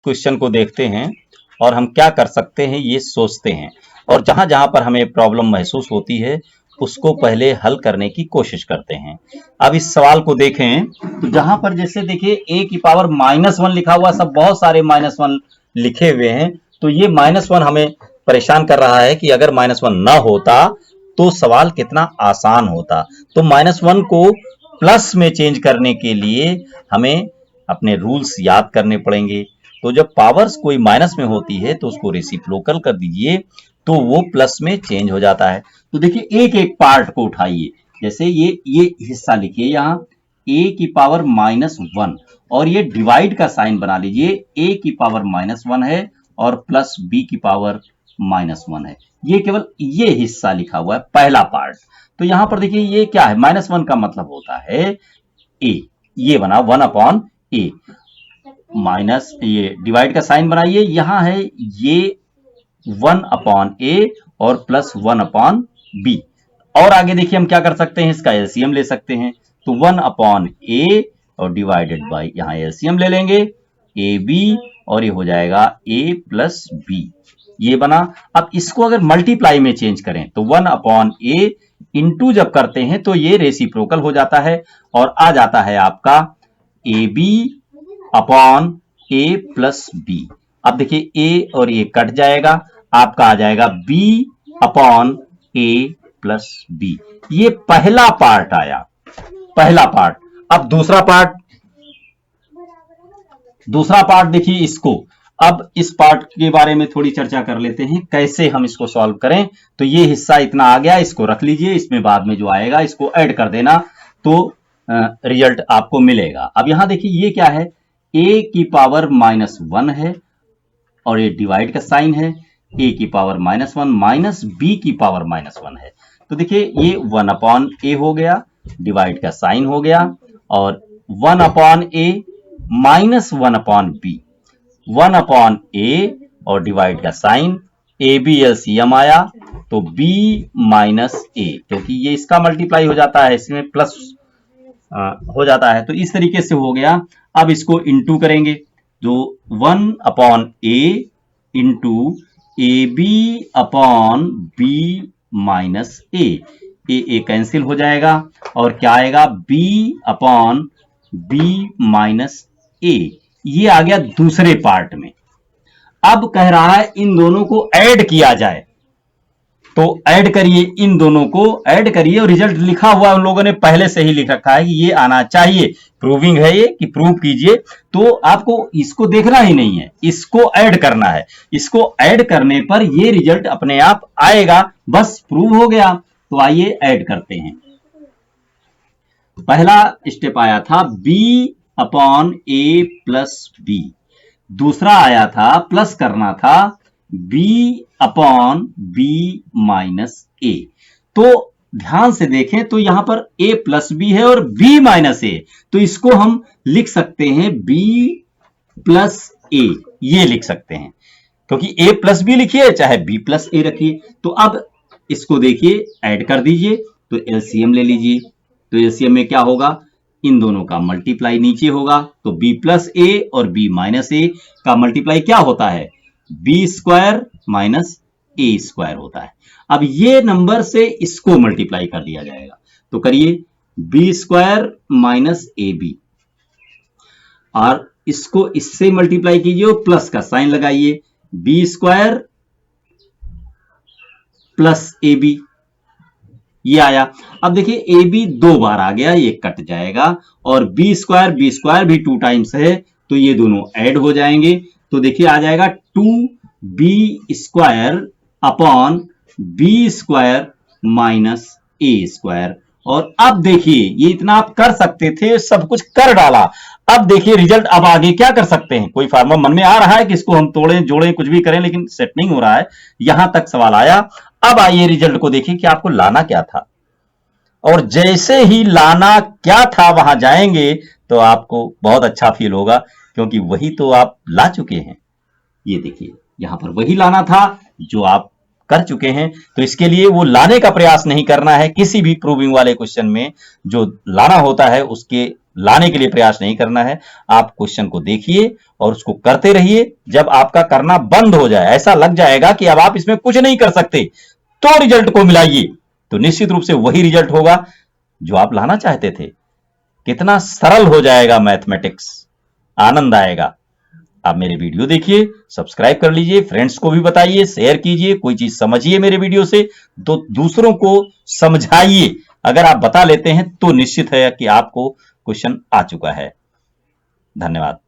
Question को देखते हैं और हम क्या कर सकते हैं ये सोचते हैं, और जहां जहां पर हमें प्रॉब्लम महसूस होती है उसको पहले हल करने की कोशिश करते हैं। अब इस सवाल को देखें तो जहां पर जैसे देखिए a की पावर -1 लिखा हुआ, सब बहुत सारे -1 लिखे हुए हैं, तो ये -1 हमें परेशान कर रहा है कि अगर -1 ना होता तो सवाल कितना आसान होता। तो -1 को प्लस में चेंज करने के लिए हमें अपने रूल्स याद करने पड़ेंगे। तो जब पावर्स कोई माइनस में होती है तो उसको रेसिप्रोकल कर दीजिए तो वो प्लस में चेंज हो जाता है। तो देखिए एक एक पार्ट को उठाइए, जैसे ये हिस्सा लिखिए यहाँ a की पावर -1 और ये डिवाइड का साइन बना लीजिए, a की पावर -1 है और प्लस b की पावर -1 है। ये केवल ये हिस्सा लिखा हुआ है पहला पार्ट। तो यहां पर देखिए ये क्या है, -1 का मतलब होता है a, ये बना 1/a माइनस, ये डिवाइड का साइन बनाइए, यहां है ये 1/a और प्लस 1/b। और आगे देखिए हम क्या कर सकते हैं, इसका एलसीएम ले सकते हैं। तो 1/a और डिवाइडेड बाई, यहां एलसीएम ले लेंगे ab और ये हो जाएगा a प्लस b, ये बना। अब इसको अगर मल्टीप्लाई में चेंज करें तो 1/a इंटू जब करते हैं तो ये रेसिप्रोकल हो जाता है और आ जाता है आपका ab upon a plus b। अब देखिए a और a कट जाएगा, आपका आ जाएगा b upon a plus b। ये पहला पार्ट आया, पहला पार्ट। अब दूसरा पार्ट देखिए इसको। अब इस पार्ट के बारे में थोड़ी चर्चा कर लेते हैं, कैसे हम इसको सॉल्व करें। तो ये हिस्सा इतना आ गया, इसको रख लीजिए, इसमें बाद में जो आएगा इसको ऐड कर देना तो रिजल्ट आपको मिलेगा। अब यहां देखिए ये क्या है, a की पावर -1 है और ये डिवाइड का साइन है, a की पावर -1 माइनस b की पावर -1 है। तो देखिए ये 1/a हो गया, डिवाइड का साइन हो गया और 1/a माइनस 1/b, 1/a और डिवाइड का साइन, ab एलसीएम आया तो b माइनस a, क्योंकि ये इसका मल्टीप्लाई हो जाता है, इसमें प्लस हो जाता है, तो इस तरीके से हो गया। अब इसको इंटू करेंगे, जो 1/a into ab upon b minus a cancel हो जाएगा और क्या आएगा b upon b minus a। ये आ गया दूसरे पार्ट में। अब कह रहा है इन दोनों को ऐड किया जाए, तो ऐड करिए, इन दोनों को ऐड करिए और रिजल्ट लिखा हुआ उन लोगों ने पहले से ही लिख रखा है कि ये आना चाहिए। प्रूविंग है ये कि प्रूव कीजिए, तो आपको इसको देखना ही नहीं है, इसको ऐड करना है। इसको ऐड करने पर ये रिजल्ट अपने आप आएगा, बस प्रूव हो गया। तो आइए ऐड करते हैं। पहला स्टेप आया था b upon a plus b, दूसरा आया था प्लस करना था b upon b minus a। तो ध्यान से देखें तो यहां पर a प्लस b है और b माइनस a, तो इसको हम लिख सकते हैं b प्लस a, ये लिख सकते हैं, क्योंकि a प्लस b लिखिए चाहे b प्लस a रखिए। तो अब इसको देखिए ऐड कर दीजिए, तो एलसीएम ले लीजिए। तो एलसीएम में क्या होगा, इन दोनों का मल्टीप्लाई नीचे होगा, तो b प्लस a और b माइनस a का मल्टीप्लाई क्या होता है, b square minus a square होता है। अब ये नंबर से इसको मल्टीप्लाई कर दिया जाएगा, तो करिए b स्क्वायर माइनस ab और इसको इससे मल्टीप्लाई कीजिए और प्लस का साइन लगाइए, b स्क्वायर प्लस ab, ये आया। अब देखिए ab 2 बार आ गया, ये कट जाएगा और b स्क्वायर भी 2 टाइम्स है, तो ये दोनों ऐड हो जाएंगे। तो देखिए आ जाएगा 2b square upon b square minus a square. और अब देखिए ये इतना आप कर सकते थे, सब कुछ कर डाला। अब देखिए रिजल्ट, अब आगे क्या कर सकते हैं, कोई फार्मूला मन में आ रहा है कि इसको हम तोड़ें जोड़ें कुछ भी करें, लेकिन सेट नहीं हो रहा है। यहां तक सवाल आया। अब आइए रिजल्ट को देखिए कि आपको लाना क्या था, और जैसे ही लाना क्या था वहां जाएंगे तो आपको बहुत अच्छा फील होगा, क्योंकि वही तो आप ला चुके हैं। ये देखिए यहां पर वही लाना था जो आप कर चुके हैं, तो इसके लिए वो लाने का प्रयास नहीं करना है। किसी भी प्रूविंग वाले क्वेश्चन में जो लाना होता है उसके लाने के लिए प्रयास नहीं करना है। आप क्वेश्चन को देखिए और उसको करते रहिए। जब आपका करना बंद हो जाए, ऐसा लग जाएगा कि अब आप इसमें कुछ नहीं कर सकते, तो रिजल्ट को मिलाइए, तो निश्चित रूप से वही रिजल्ट होगा जो आप लाना चाहते थे। कितना सरल हो जाएगा मैथमेटिक्स, आनंद आएगा। आप मेरे वीडियो देखिए, सब्सक्राइब कर लीजिए, फ्रेंड्स को भी बताइए, शेयर कीजिए। कोई चीज समझिए मेरे वीडियो से तो दूसरों को समझाइए। अगर आप बता लेते हैं तो निश्चित है कि आपको क्वेश्चन आ चुका है। धन्यवाद।